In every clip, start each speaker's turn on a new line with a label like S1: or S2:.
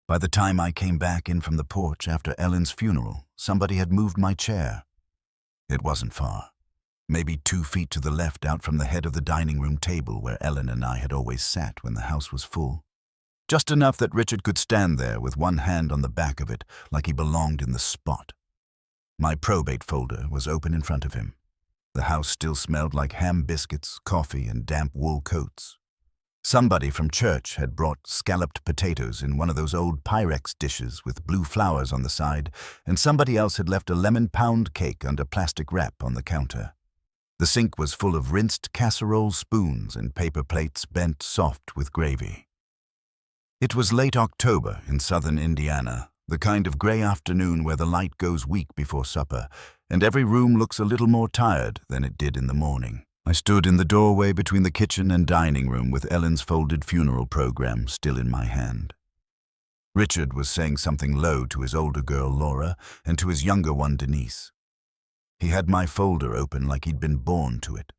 S1: By the time I came back in from the porch after Ellen's funeral, somebody had moved my chair. It wasn't far. Maybe 2 feet to the left out from the head of the dining room table where Ellen and I had always sat when the house was full. Just enough that Richard could stand there with one hand on the back of it like he belonged in the spot. My probate folder was open in front of him. The house still smelled like ham biscuits, coffee, and damp wool coats. Somebody from church had brought scalloped potatoes in one of those old Pyrex dishes with blue flowers on the side, and somebody else had left a lemon pound cake under plastic wrap on the counter. The sink was full of rinsed casserole spoons and paper plates bent soft with gravy. It was late October in southern Indiana, the kind of gray afternoon where the light goes weak before supper, and every room looks a little more tired than it did in the morning. I stood in the doorway between the kitchen and dining room with Ellen's folded funeral program still in my hand. Richard was saying something low to his older girl, Laura, and to his younger one, Denise. He had my folder open like he'd been born to it.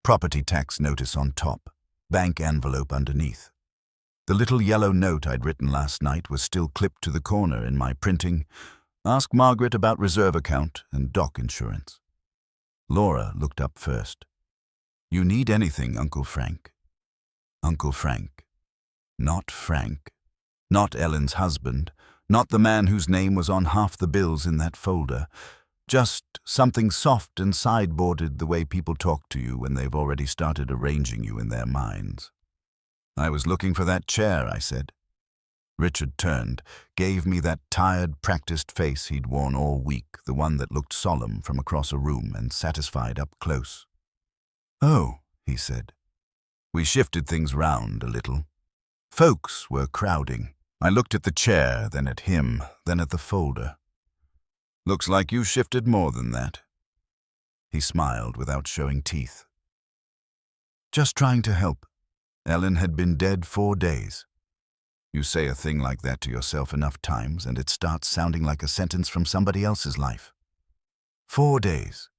S1: Property tax notice on top, bank envelope underneath. The little yellow note I'd written last night was still clipped to the corner in my printing. Ask Margaret about reserve account and dock insurance. Laura looked up first. You need anything, Uncle Frank? Uncle Frank. Not Frank. Not Ellen's husband. Not the man whose name was on half the bills in that folder. Just something soft and sideboarded the way people talk to you when they've already started arranging you in their minds. I was looking for that chair, I said. Richard turned, gave me that tired, practiced face he'd worn all week, the one that looked solemn from across a room and satisfied up close. Oh, he said. We shifted things round a little. Folks were crowding. I looked at the chair, then at him, then at the folder. Looks like you shifted more than that. He smiled without showing teeth. Just trying to help. Ellen had been dead 4 days. You say a thing like that to yourself enough times and it starts sounding like a sentence from somebody else's life. 4 days.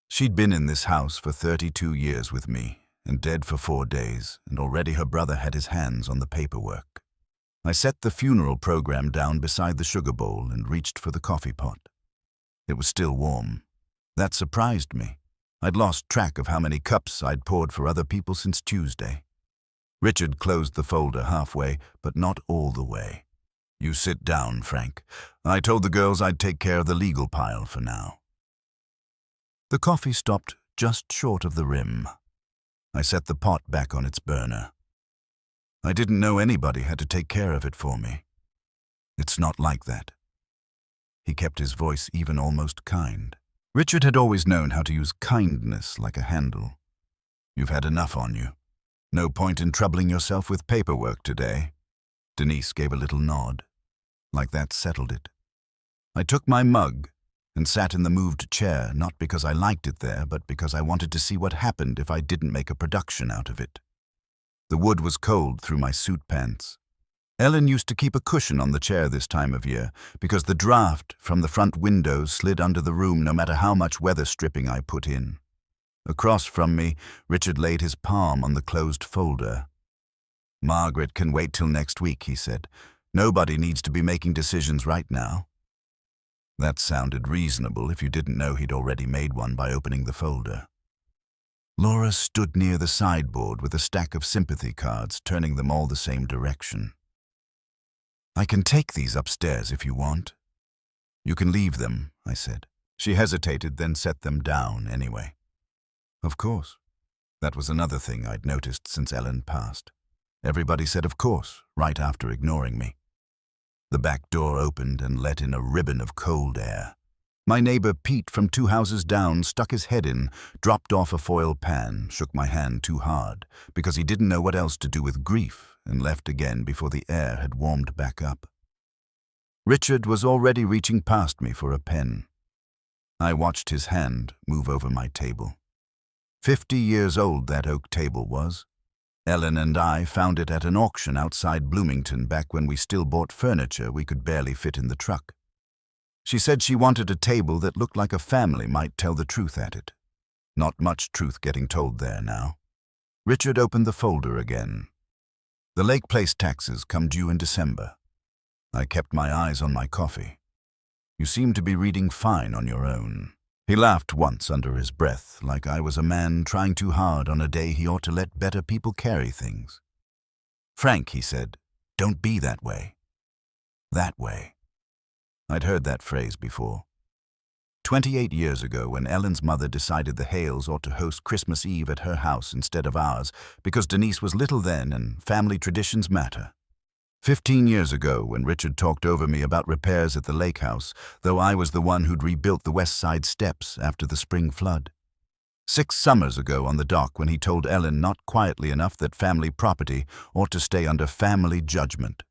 S1: She'd been in this house for 32 years with me, and dead for 4 days, and already her brother had his hands on the paperwork. I set the funeral program down beside the sugar bowl and reached for the coffee pot. It was still warm. That surprised me. I'd lost track of how many cups I'd poured for other people since Tuesday. Richard closed the folder halfway, but not all the way. You sit down, Frank. I told the girls I'd take care of the legal pile for now. The coffee stopped just short of the rim. I set the pot back on its burner. I didn't know anybody had to take care of it for me. It's not like that. He kept his voice even almost kind. Richard had always known how to use kindness like a handle. You've had enough on you. No point in troubling yourself with paperwork today. Denise gave a little nod. Like that settled it. I took my mug and sat in the moved chair, not because I liked it there, but because I wanted to see what happened if I didn't make a production out of it. The wood was cold through my suit pants. Ellen used to keep a cushion on the chair this time of year because the draft from the front windows slid under the room no matter how much weather stripping I put in. Across from me, Richard laid his palm on the closed folder. Margaret can wait till next week, he said. Nobody needs to be making decisions right now. That sounded reasonable if you didn't know he'd already made one by opening the folder. Laura stood near the sideboard with a stack of sympathy cards, turning them all the same direction. I can take these upstairs if you want. You can leave them, I said. She hesitated, then set them down anyway. Of course. That was another thing I'd noticed since Ellen passed. Everybody said of course, right after ignoring me. The back door opened and let in a ribbon of cold air. My neighbor Pete from 2 houses down stuck his head in, dropped off a foil pan, shook my hand too hard, because he didn't know what else to do with grief, and left again before the air had warmed back up. Richard was already reaching past me for a pen. I watched his hand move over my table. 50 years old that oak table was. Ellen and I found it at an auction outside Bloomington back when we still bought furniture we could barely fit in the truck. She said she wanted a table that looked like a family might tell the truth at it. Not much truth getting told there now. Richard opened the folder again. The Lake Place taxes come due in December. I kept my eyes on my coffee. You seem to be reading fine on your own. He laughed once under his breath, like I was a man trying too hard on a day he ought to let better people carry things. Frank, he said, don't be that way. That way. I'd heard that phrase before. 28 years ago, when Ellen's mother decided the Hales ought to host Christmas Eve at her house instead of ours, because Denise was little then and family traditions matter. 15 years ago, when Richard talked over me about repairs at the lake house, though I was the one who'd rebuilt the west side steps after the spring flood. 6 summers ago on the dock, when he told Ellen not quietly enough that family property ought to stay under family judgment.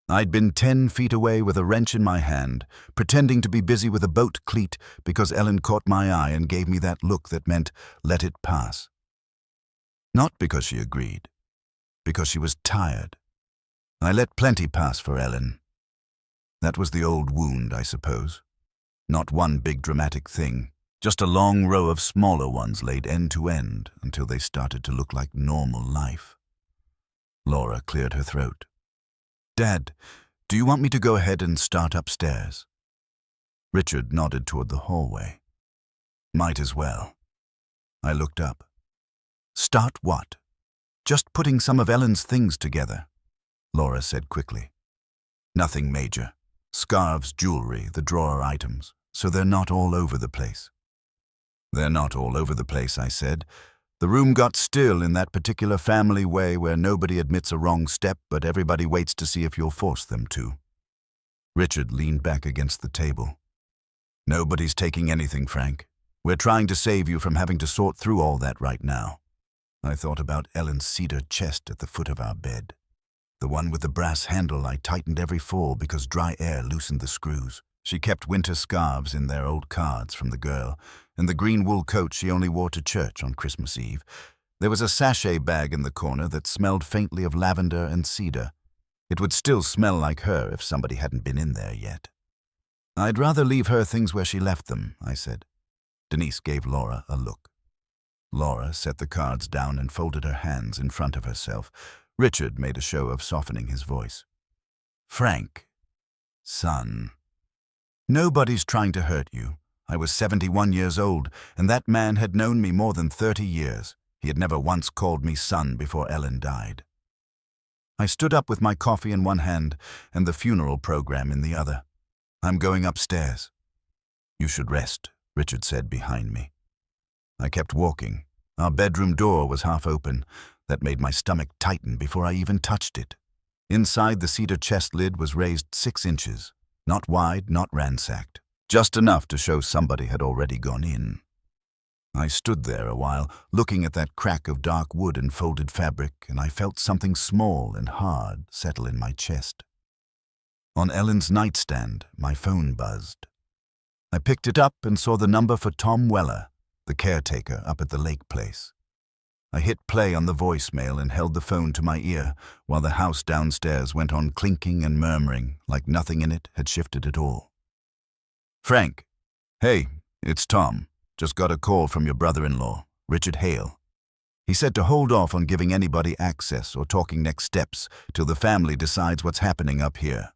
S1: I'd been 10 feet away with a wrench in my hand, pretending to be busy with a boat cleat because Ellen caught my eye and gave me that look that meant, let it pass. Not because she agreed, because she was tired. I let plenty pass for Ellen. That was the old wound, I suppose. Not one big dramatic thing, just a long row of smaller ones laid end to end until they started to look like normal life. Laura cleared her throat. Dad, do you want me to go ahead and start upstairs? Richard nodded toward the hallway. Might as well. I looked up. Start what? Just putting some of Ellen's things together, Laura said quickly. Nothing major. Scarves, jewelry, the drawer items, so they're not all over the place. They're not all over the place, I said. The room got still in that particular family way where nobody admits a wrong step, but everybody waits to see if you'll force them to. Richard leaned back against the table. Nobody's taking anything, Frank. We're trying to save you from having to sort through all that right now. I thought about Ellen's cedar chest at the foot of our bed. The one with the brass handle I tightened every fall because dry air loosened the screws. She kept winter scarves in their old cards from the girl, and the green wool coat she only wore to church on Christmas Eve. There was a sachet bag in the corner that smelled faintly of lavender and cedar. It would still smell like her if somebody hadn't been in there yet. I'd rather leave her things where she left them, I said. Denise gave Laura a look. Laura set the cards down and folded her hands in front of herself. Richard made a show of softening his voice. Frank, son, nobody's trying to hurt you. I was 71 years old, and that man had known me more than 30 years. He had never once called me son before Ellen died. I stood up with my coffee in one hand and the funeral program in the other. I'm going upstairs. You should rest, Richard said behind me. I kept walking. Our bedroom door was half open. That made my stomach tighten before I even touched it. Inside, the cedar chest lid was raised 6 inches. Not wide, not ransacked. Just enough to show somebody had already gone in. I stood there a while, looking at that crack of dark wood and folded fabric, and I felt something small and hard settle in my chest. On Ellen's nightstand, my phone buzzed. I picked it up and saw the number for Tom Weller, the caretaker up at the lake place. I hit play on the voicemail and held the phone to my ear while the house downstairs went on clinking and murmuring like nothing in it had shifted at all. Frank. Hey, it's Tom. Just got a call from your brother-in-law, Richard Hale. He said to hold off on giving anybody access or talking next steps till the family decides what's happening up here.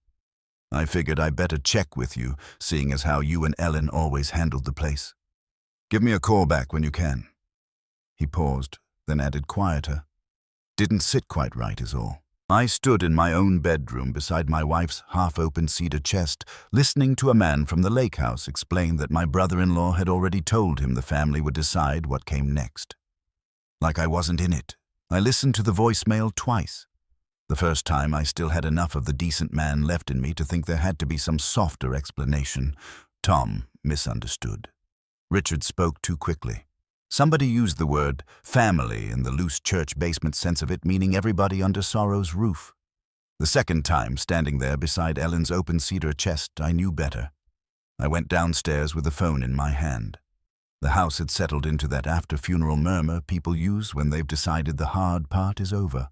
S1: I figured I better check with you, seeing as how you and Ellen always handled the place. Give me a call back when you can. He paused, then added quieter. Didn't sit quite right is all. I stood in my own bedroom beside my wife's half-open cedar chest, listening to a man from the lake house explain that my brother-in-law had already told him the family would decide what came next. Like I wasn't in it. I listened to the voicemail twice. The first time I still had enough of the decent man left in me to think there had to be some softer explanation. Tom misunderstood. Richard spoke too quickly. Somebody used the word family in the loose church basement sense of it, meaning everybody under sorrow's roof. The second time, standing there beside Ellen's open cedar chest, I knew better. I went downstairs with the phone in my hand. The house had settled into that after-funeral murmur people use when they've decided the hard part is over.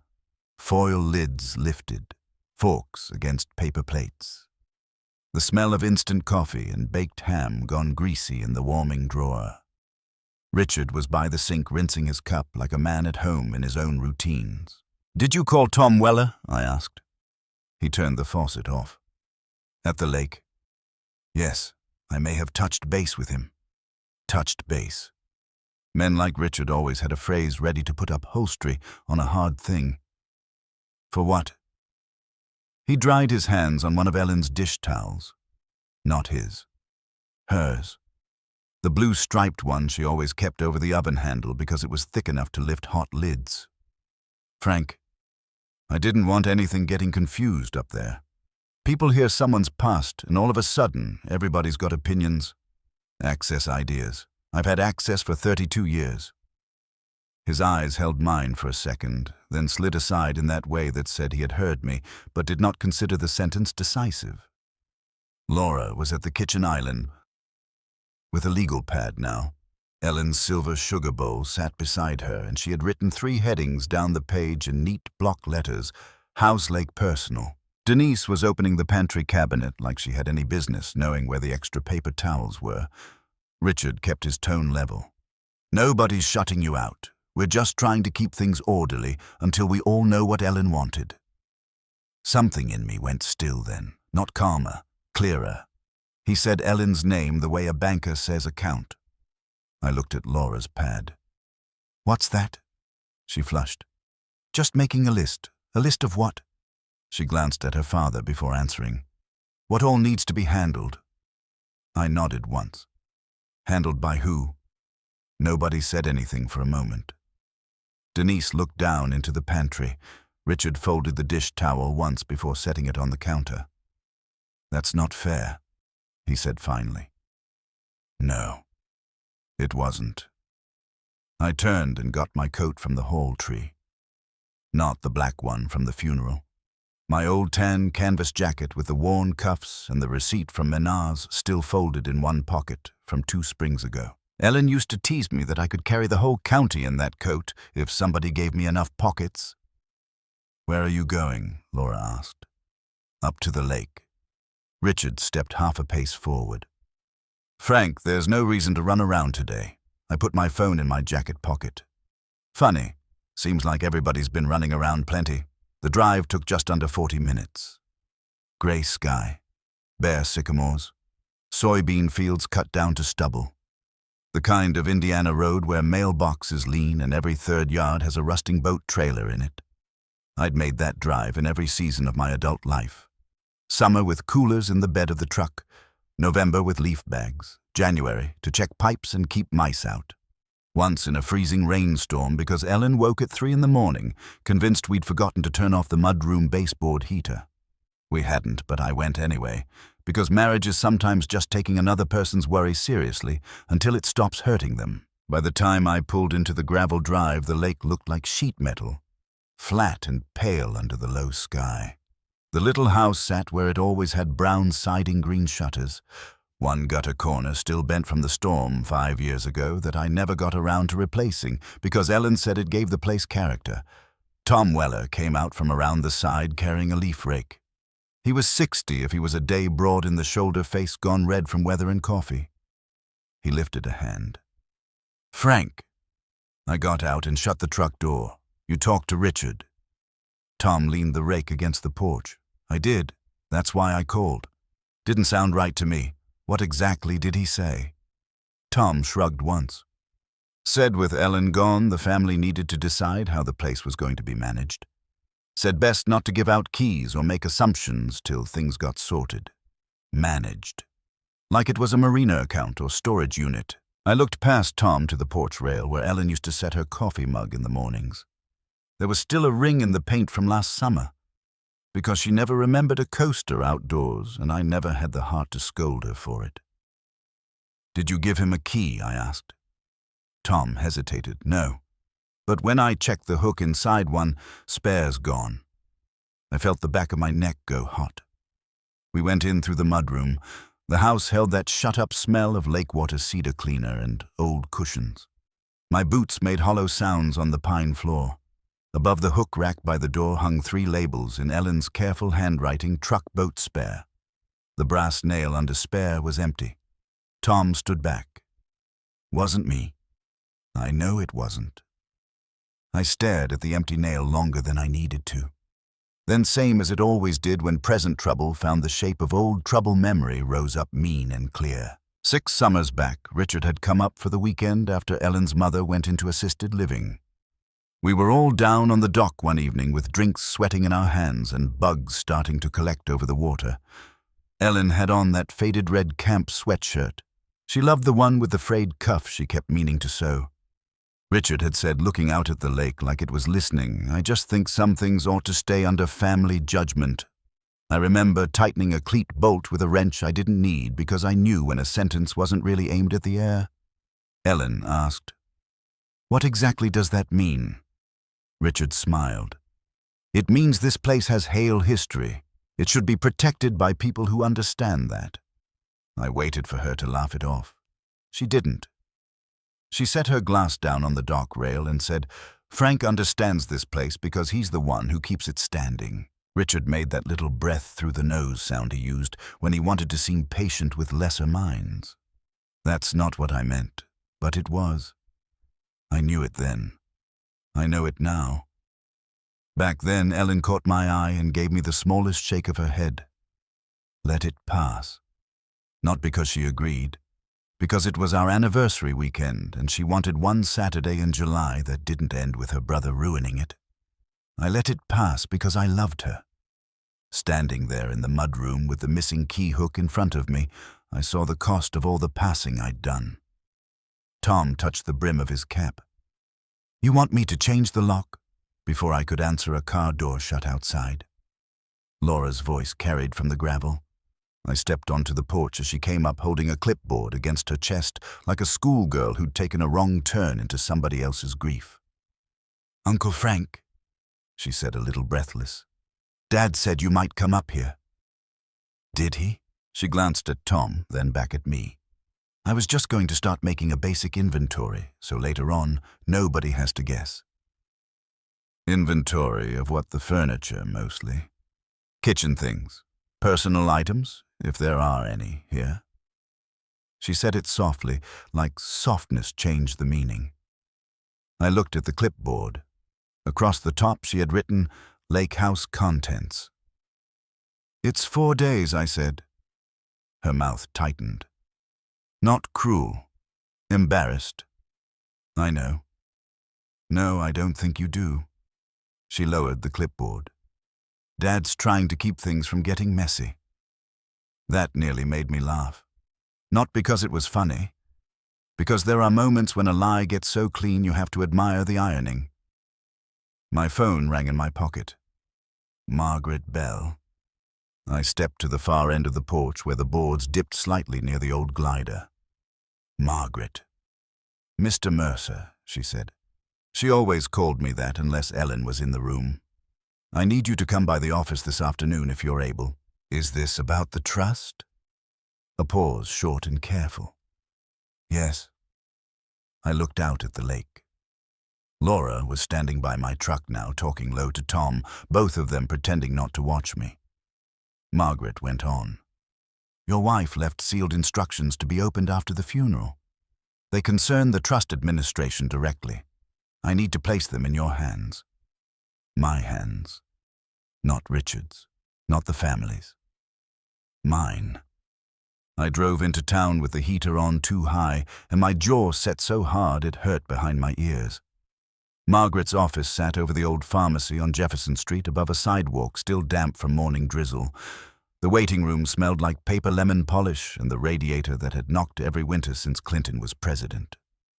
S1: Foil lids lifted, forks against paper plates. The smell of instant coffee and baked ham gone greasy in the warming drawer. Richard was by the sink rinsing his cup like a man at home in his own routines. Did you call Tom Weller? I asked. He turned the faucet off. At the lake. Yes, I may have touched base with him. Touched base. Men like Richard always had a phrase ready to put upholstery on a hard thing. For what? He dried his hands on one of Ellen's dish towels. Not his. Hers. The blue striped one she always kept over the oven handle because it was thick enough to lift hot lids. Frank, I didn't want anything getting confused up there. People hear someone's past, and all of a sudden, everybody's got opinions. Access ideas. I've had access for 32 years. His eyes held mine for a second, then slid aside in that way that said he had heard me, but did not consider the sentence decisive. Laura was at the kitchen island, with a legal pad now. Ellen's silver sugar bowl sat beside her, and she had written 3 headings down the page in neat block letters, House Lake Personal. Denise was opening the pantry cabinet like she had any business knowing where the extra paper towels were. Richard kept his tone level. Nobody's shutting you out. We're just trying to keep things orderly until we all know what Ellen wanted. Something in me went still then, not calmer, clearer. He said Ellen's name the way a banker says account. I looked at Laura's pad. What's that? She flushed. Just making a list. A list of what? She glanced at her father before answering. What all needs to be handled? I nodded once. Handled by who? Nobody said anything for a moment. Denise looked down into the pantry. Richard folded the dish towel once before setting it on the counter. That's not fair, he said finally. No, it wasn't. I turned and got my coat from the hall tree. Not the black one from the funeral. My old tan canvas jacket with the worn cuffs and the receipt from Menards still folded in one pocket from 2 springs ago. Ellen used to tease me that I could carry the whole county in that coat if somebody gave me enough pockets. Where are you going? Laura asked. Up to the lake. Richard stepped half a pace forward. Frank, there's no reason to run around today. I put my phone in my jacket pocket. Funny. Seems like everybody's been running around plenty. The drive took just under 40 minutes. Grey sky, bare sycamores, soybean fields cut down to stubble. The kind of Indiana road where mailboxes lean and every 3rd yard has a rusting boat trailer in it. I'd made that drive in every season of my adult life. Summer with coolers in the bed of the truck, November with leaf bags, January to check pipes and keep mice out. Once in a freezing rainstorm because Ellen woke at 3 in the morning, convinced we'd forgotten to turn off the mudroom baseboard heater. We hadn't, but I went anyway, because marriage is sometimes just taking another person's worry seriously until it stops hurting them. By the time I pulled into the gravel drive, the lake looked like sheet metal, flat and pale under the low sky. The little house sat where it always had brown siding green shutters. One gutter corner still bent from the storm 5 years ago that I never got around to replacing because Ellen said it gave the place character. Tom Weller came out from around the side carrying a leaf rake. He was 60 if he was a day broad in the shoulder, face gone red from weather and coffee. He lifted a hand. Frank. I got out and shut the truck door. You talked to Richard. Tom leaned the rake against the porch. I did. That's why I called. Didn't sound right to me. What exactly did he say? Tom shrugged once. Said with Ellen gone, the family needed to decide how the place was going to be managed. Said best not to give out keys or make assumptions till things got sorted. Managed. Like it was a marina account or storage unit. I looked past Tom to the porch rail where Ellen used to set her coffee mug in the mornings. There was still a ring in the paint from last summer, because she never remembered a coaster outdoors, and I never had the heart to scold her for it. Did you give him a key? I asked. Tom hesitated. No. But when I checked the hook inside one, spare's gone. I felt the back of my neck go hot. We went in through the mudroom. The house held that shut-up smell of lakewater cedar cleaner and old cushions. My boots made hollow sounds on the pine floor. Above the hook rack by the door hung 3 labels in Ellen's careful handwriting, truck boat spare. The brass nail under spare was empty. Tom stood back. Wasn't me. I know it wasn't. I stared at the empty nail longer than I needed to. Then, same as it always did when present trouble found the shape of old trouble, memory rose up mean and clear. 6 summers back, Richard had come up for the weekend after Ellen's mother went into assisted living. We were all down on the dock one evening with drinks sweating in our hands and bugs starting to collect over the water. Ellen had on that faded red camp sweatshirt. She loved the one with the frayed cuff she kept meaning to sew. Richard had said, looking out at the lake like it was listening, "I just think some things ought to stay under family judgment." I remember tightening a cleat bolt with a wrench I didn't need because I knew when a sentence wasn't really aimed at the air. Ellen asked, "What exactly does that mean?" Richard smiled. "It means this place has Hale history. It should be protected by people who understand that." I waited for her to laugh it off. She didn't. She set her glass down on the dock rail and said, "Frank understands this place because he's the one who keeps it standing." Richard made that little breath through the nose sound he used when he wanted to seem patient with lesser minds. That's not what I meant, but it was. I knew it then. I know it now. Back then, Ellen caught my eye and gave me the smallest shake of her head. Let it pass. Not because she agreed, because it was our anniversary weekend and she wanted one Saturday in July that didn't end with her brother ruining it. I let it pass because I loved her. Standing there in the mudroom with the missing key hook in front of me, I saw the cost of all the passing I'd done. Tom touched the brim of his cap. "You want me to change the lock?" Before I could answer, a car door shut outside. Laura's voice carried from the gravel. I stepped onto the porch as she came up holding a clipboard against her chest like a schoolgirl who'd taken a wrong turn into somebody else's grief. "Uncle Frank," she said, a little breathless, "Dad said you might come up here." "Did he?" She glanced at Tom, then back at me. "I was just going to start making a basic inventory, so later on, nobody has to guess." "Inventory of what? The furniture, mostly? Kitchen things? Personal items, if there are any, here?" She said it softly, like softness changed the meaning. I looked at the clipboard. Across the top she had written, "Lake House Contents." "It's 4 days," I said. Her mouth tightened. "Not cruel. Embarrassed." "I know." "No, I don't think you do." She lowered the clipboard. "Dad's trying to keep things from getting messy." That nearly made me laugh. Not because it was funny. Because there are moments when a lie gets so clean you have to admire the ironing. My phone rang in my pocket. Margaret Bell. I stepped to the far end of the porch where the boards dipped slightly near the old glider. Margaret. "Mr. Mercer," she said. She always called me that unless Ellen was in the room. "I need you to come by the office this afternoon if you're able." "Is this about the trust?" A pause, short and careful. "Yes." I looked out at the lake. Laura was standing by my truck now, talking low to Tom, both of them pretending not to watch me. Margaret went on. "Your wife left sealed instructions to be opened after the funeral. They concern the trust administration directly. I need to place them in your hands." My hands. Not Richard's. Not the family's. Mine. I drove into town with the heater on too high, and my jaw set so hard it hurt behind my ears. Margaret's office sat over the old pharmacy on Jefferson Street above a sidewalk still damp from morning drizzle. The waiting room smelled like paper lemon polish and the radiator that had knocked every winter since Clinton was president.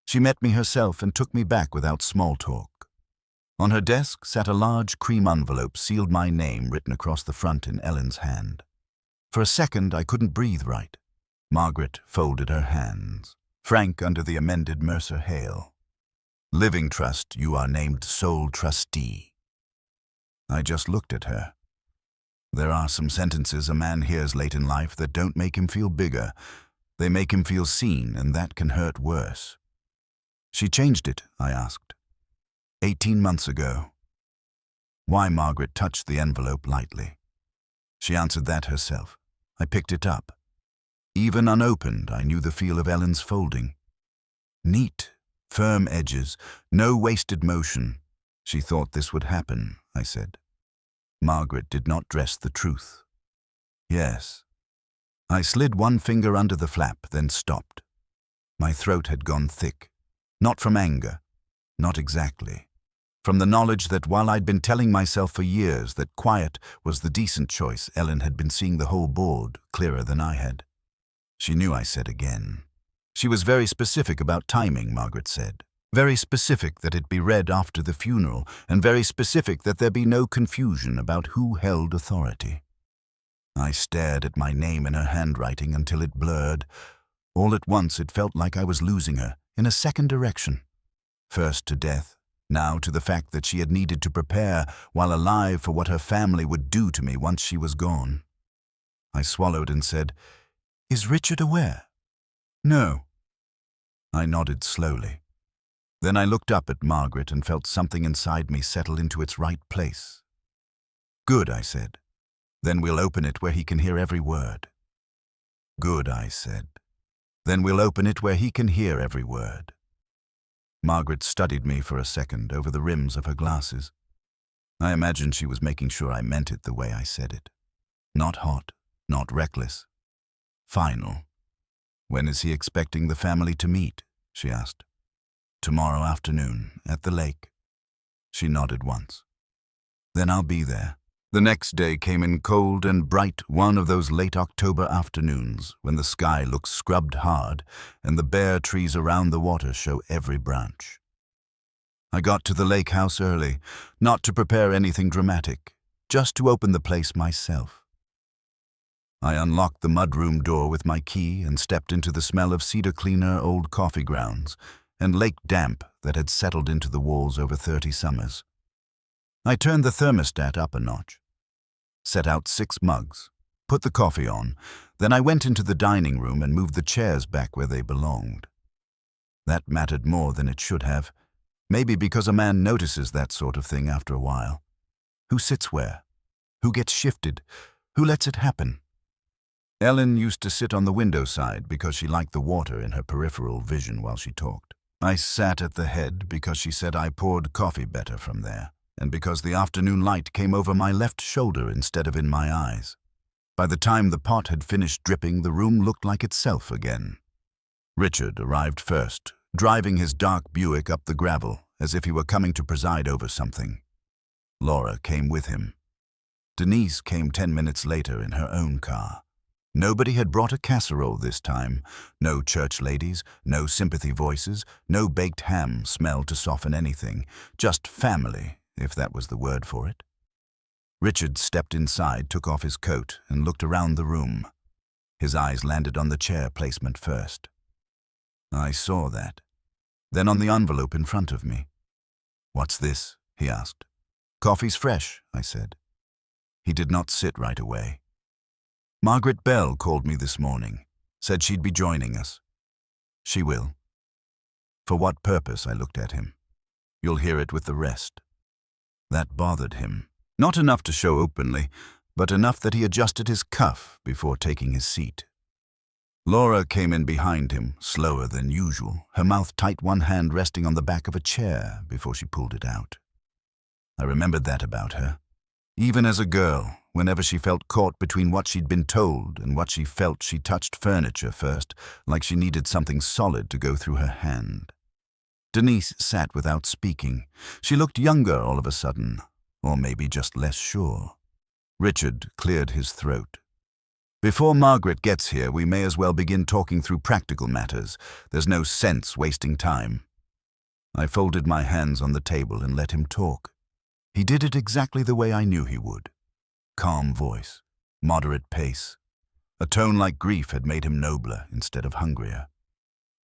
S1: She met me herself and took me back without small talk. On her desk sat a large cream envelope sealed my name written across the front in Ellen's hand. For a second I couldn't breathe right. Margaret folded her hands. "Frank under the amended Mercer Hale. Living Trust, you are named sole trustee." I just looked at her. There are some sentences a man hears late in life that don't make him feel bigger. They make him feel seen, and that can hurt worse. "She changed it?" I asked. 18 months ago." Why Margaret touched the envelope lightly. She answered that herself. I picked it up. Even unopened, I knew the feel of Ellen's folding. Neat, firm edges, no wasted motion. She thought this would happen, I said. Margaret did not dress the truth. Yes. I slid one finger under the flap, then stopped. My throat had gone thick. Not from anger. Not exactly. From the knowledge that while I'd been telling myself for years that quiet was the decent choice, Ellen had been seeing the whole board clearer than I had. She knew, I said again. She was very specific about timing, Margaret said. Very specific that it be read after the funeral, and very specific that there be no confusion about who held authority. I stared at my name in her handwriting until it blurred. All at once it felt like I was losing her, in a second direction. First to death, now to the fact that she had needed to prepare while alive for what her family would do to me once she was gone. I swallowed and said, "Is Richard aware?" "No." I nodded slowly. Then I looked up at Margaret and felt something inside me settle into its right place. "Good," I said. "Then we'll open it where he can hear every word." "Good," I said. "Then we'll open it where he can hear every word." Margaret studied me for a second over the rims of her glasses. I imagined she was making sure I meant it the way I said it. Not hot, not reckless. Final. "When is he expecting the family to meet?" she asked. "Tomorrow afternoon, at the lake." She nodded once. "Then I'll be there." The next day came in cold and bright, one of those late October afternoons when the sky looks scrubbed hard and the bare trees around the water show every branch. I got to the lake house early, not to prepare anything dramatic, just to open the place myself. I unlocked the mudroom door with my key and stepped into the smell of cedar-cleaner old coffee grounds and lake damp that had settled into the walls over 30 summers. I turned the thermostat up a notch, set out 6 mugs, put the coffee on, then I went into the dining room and moved the chairs back where they belonged. That mattered more than it should have, maybe because a man notices that sort of thing after a while. Who sits where? Who gets shifted? Who lets it happen? Ellen used to sit on the window side because she liked the water in her peripheral vision while she talked. I sat at the head because she said I poured coffee better from there, and because the afternoon light came over my left shoulder instead of in my eyes. By the time the pot had finished dripping, the room looked like itself again. Richard arrived first, driving his dark Buick up the gravel as if he were coming to preside over something. Laura came with him. Denise came 10 minutes later in her own car. Nobody had brought a casserole this time. No church ladies, no sympathy voices, no baked ham smell to soften anything. Just family, if that was the word for it. Richard stepped inside, took off his coat, and looked around the room. His eyes landed on the chair placement first. I saw that. Then on the envelope in front of me. "What's this?" he asked. "Coffee's fresh," I said. He did not sit right away. "Margaret Bell called me this morning, said she'd be joining us." "She will." "For what purpose?" I looked at him. "You'll hear it with the rest." That bothered him. Not enough to show openly, but enough that he adjusted his cuff before taking his seat. Laura came in behind him, slower than usual, her mouth tight, one hand resting on the back of a chair before she pulled it out. I remembered that about her. Even as a girl, whenever she felt caught between what she'd been told and what she felt, she touched furniture first, like she needed something solid to go through her hand. Denise sat without speaking. She looked younger all of a sudden, or maybe just less sure. Richard cleared his throat. "Before Margaret gets here, we may as well begin talking through practical matters. There's no sense wasting time." I folded my hands on the table and let him talk. He did it exactly the way I knew he would. Calm voice, moderate pace. A tone like grief had made him nobler instead of hungrier.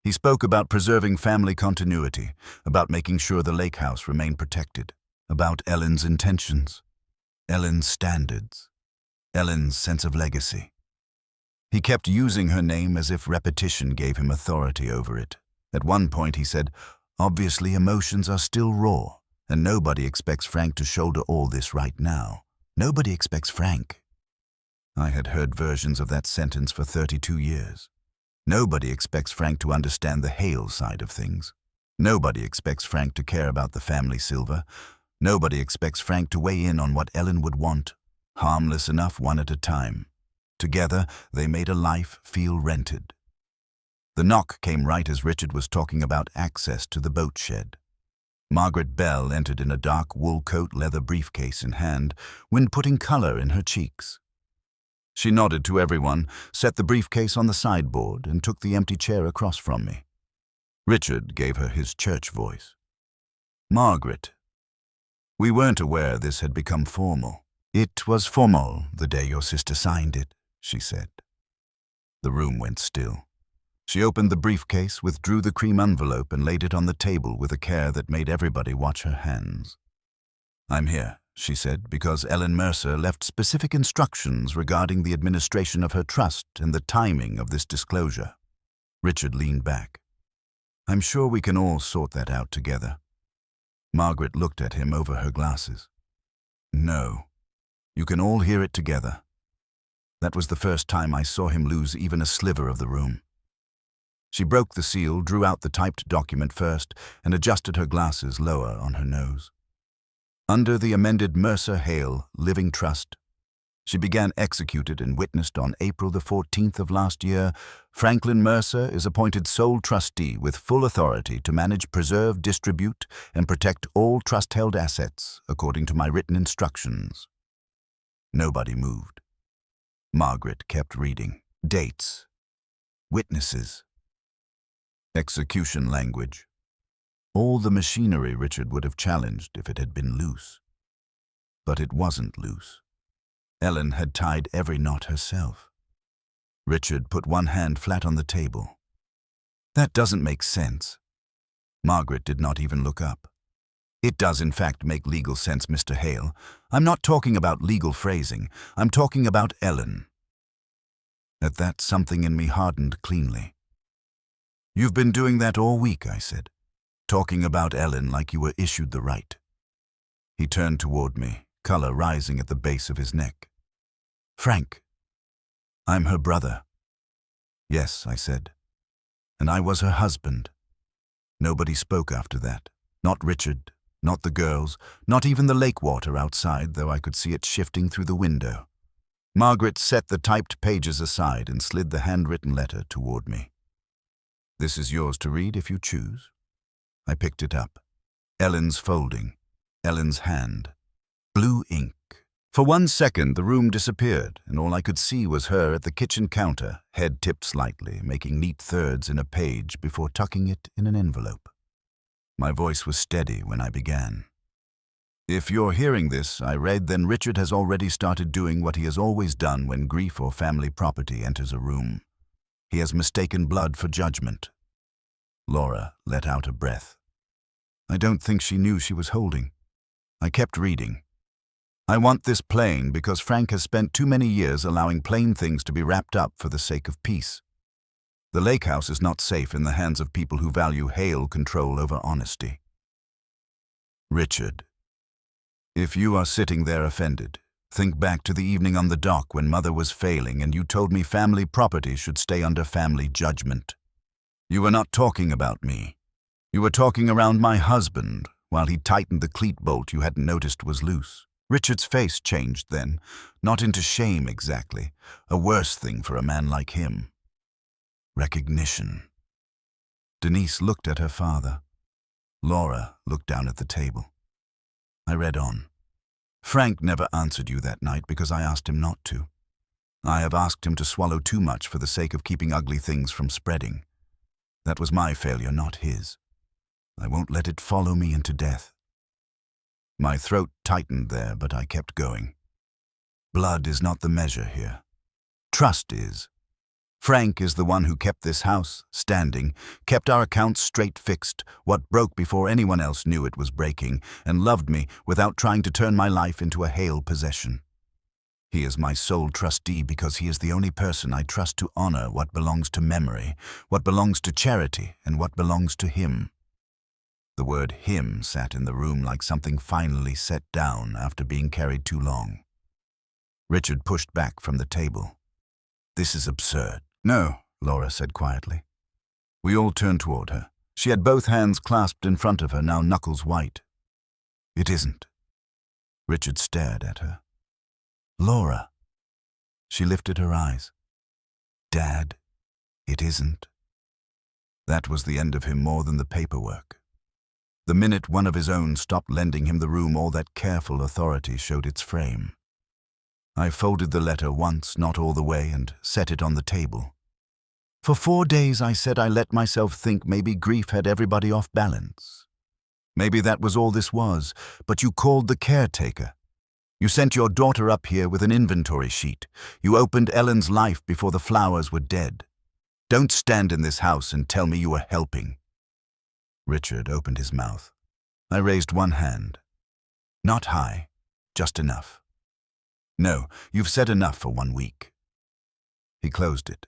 S1: He spoke about preserving family continuity, about making sure the lake house remained protected, about Ellen's intentions, Ellen's standards, Ellen's sense of legacy. He kept using her name as if repetition gave him authority over it. At one point he said, "Obviously emotions are still raw, and nobody expects Frank to shoulder all this right now. Nobody expects Frank." I had heard versions of that sentence for 32 years. Nobody expects Frank to understand the Hale side of things. Nobody expects Frank to care about the family silver. Nobody expects Frank to weigh in on what Ellen would want. Harmless enough one at a time. Together, they made a life feel rented. The knock came right as Richard was talking about access to the boat shed. Margaret Bell entered in a dark wool coat leather briefcase in hand, wind putting color in her cheeks. She nodded to everyone, set the briefcase on the sideboard, and took the empty chair across from me. Richard gave her his church voice. "Margaret." We weren't aware this had become formal. "It was formal the day your sister signed it," she said. The room went still. She opened the briefcase, withdrew the cream envelope, and laid it on the table with a care that made everybody watch her hands. "I'm here," she said, "because Ellen Mercer left specific instructions regarding the administration of her trust and the timing of this disclosure." Richard leaned back. "I'm sure we can all sort that out together." Margaret looked at him over her glasses. "No. You can all hear it together." That was the first time I saw him lose even a sliver of the room. She broke the seal, drew out the typed document first, and adjusted her glasses lower on her nose. Under the amended Mercer-Hale Living Trust, she began executed and witnessed on April the 14th of last year, Franklin Mercer is appointed sole trustee with full authority to manage, preserve, distribute, and protect all trust-held assets according to my written instructions. Nobody moved. Margaret kept reading. Dates. Witnesses. Execution language. All the machinery Richard would have challenged if it had been loose. But it wasn't loose. Ellen had tied every knot herself. Richard put one hand flat on the table. "That doesn't make sense." Margaret did not even look up. "It does in fact make legal sense, Mr. Hale. I'm not talking about legal phrasing. I'm talking about Ellen." At that, something in me hardened cleanly. "You've been doing that all week," I said. "Talking about Ellen like you were issued the right." He turned toward me, color rising at the base of his neck. "Frank, I'm her brother." "Yes," I said. "And I was her husband." Nobody spoke after that. Not Richard, not the girls, not even the lake water outside, though I could see it shifting through the window. Margaret set the typed pages aside and slid the handwritten letter toward me. "This is yours to read if you choose." I picked it up. Ellen's folding. Ellen's hand. Blue ink. For 1 second the room disappeared, and all I could see was her at the kitchen counter, head tipped slightly, making neat thirds in a page before tucking it in an envelope. My voice was steady when I began. "If you're hearing this," I read, "then Richard has already started doing what he has always done when grief or family property enters a room. He has mistaken blood for judgment." Laura let out a breath. I don't think she knew she was holding. I kept reading. "I want this plain because Frank has spent too many years allowing plain things to be wrapped up for the sake of peace. The lake house is not safe in the hands of people who value Hale control over honesty." Richard, if you are sitting there offended, think back to the evening on the dock when Mother was failing and you told me family property should stay under family judgment. You were not talking about me. You were talking around my husband while he tightened the cleat bolt you hadn't noticed was loose. Richard's face changed then, not into shame exactly, a worse thing for a man like him. Recognition. Denise looked at her father. Laura looked down at the table. I read on. "Frank never answered you that night because I asked him not to. I have asked him to swallow too much for the sake of keeping ugly things from spreading. That was my failure, not his. I won't let it follow me into death." My throat tightened there, but I kept going. Blood is not the measure here. Trust is. Frank is the one who kept this house standing, kept our accounts straight fixed, what broke before anyone else knew it was breaking, and loved me without trying to turn my life into a Hale possession. He is my sole trustee because he is the only person I trust to honor what belongs to memory, what belongs to charity, and what belongs to him. The word him sat in the room like something finally set down after being carried too long. Richard pushed back from the table. "This is absurd." "No," Laura said quietly. We all turned toward her. She had both hands clasped in front of her, now knuckles white. "It isn't." Richard stared at her. Laura. She lifted her eyes. Dad, it isn't. That was the end of him more than the paperwork. The minute one of his own stopped lending him the room, all that careful authority showed its frame. I folded the letter once, not all the way, and set it on the table. For 4 days I said I let myself think maybe grief had everybody off balance. Maybe that was all this was, but you called the caretaker. You sent your daughter up here with an inventory sheet. You opened Ellen's life before the flowers were dead. Don't stand in this house and tell me you are helping. Richard opened his mouth. I raised one hand. Not high, just enough. No, you've said enough for 1 week. He closed it.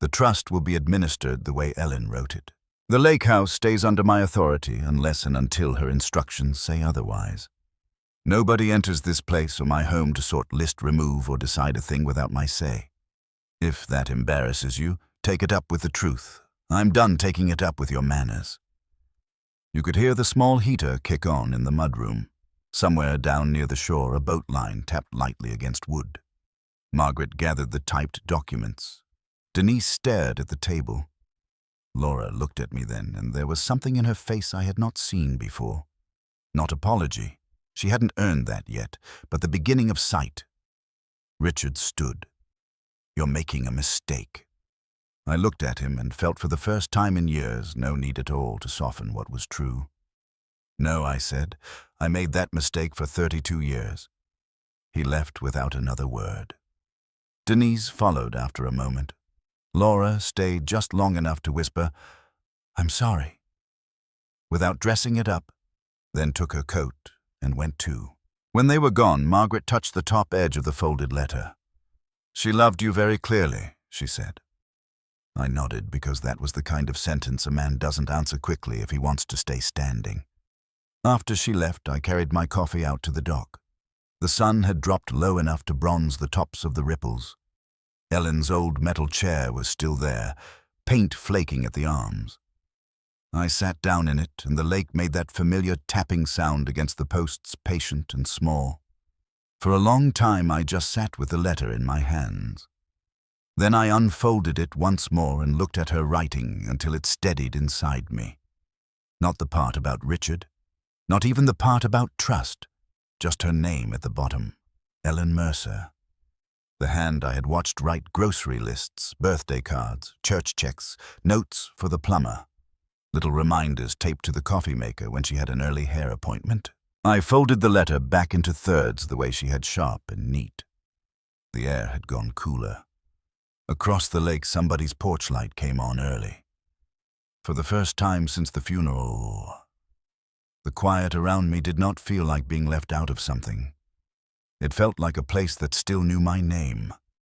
S1: The trust will be administered the way Ellen wrote it. The lake house stays under my authority unless and until her instructions say otherwise. Nobody enters this place or my home to sort, list, remove, or decide a thing without my say. If that embarrasses you, take it up with the truth. I'm done taking it up with your manners. You could hear the small heater kick on in the mudroom. Somewhere down near the shore, a boat line tapped lightly against wood. Margaret gathered the typed documents. Denise stared at the table. Laura looked at me then, and there was something in her face I had not seen before. Not apology. She hadn't earned that yet, but the beginning of sight. Richard stood. You're making a mistake. I looked at him and felt for the first time in years no need at all to soften what was true. No, I said, I made that mistake for 32 years. He left without another word. Denise followed after a moment. Laura stayed just long enough to whisper, I'm sorry, without dressing it up, then took her coat and went too. When they were gone, Margaret touched the top edge of the folded letter. She loved you very clearly, she said. I nodded because that was the kind of sentence a man doesn't answer quickly if he wants to stay standing. After she left, I carried my coffee out to the dock. The sun had dropped low enough to bronze the tops of the ripples. Ellen's old metal chair was still there, paint flaking at the arms. I sat down in it, and the lake made that familiar tapping sound against the posts, patient and small. For a long time I just sat with the letter in my hands. Then I unfolded it once more and looked at her writing until it steadied inside me. Not the part about Richard, not even the part about trust, just her name at the bottom, Ellen Mercer. The hand I had watched write grocery lists, birthday cards, church checks, notes for the plumber. Little reminders taped to the coffee maker when she had an early hair appointment. I folded the letter back into thirds the way she had, sharp and neat. The air had gone cooler. Across the lake, somebody's porch light came on early. For the first time since the funeral, the quiet around me did not feel like being left out of something. It felt like a place that still knew my name.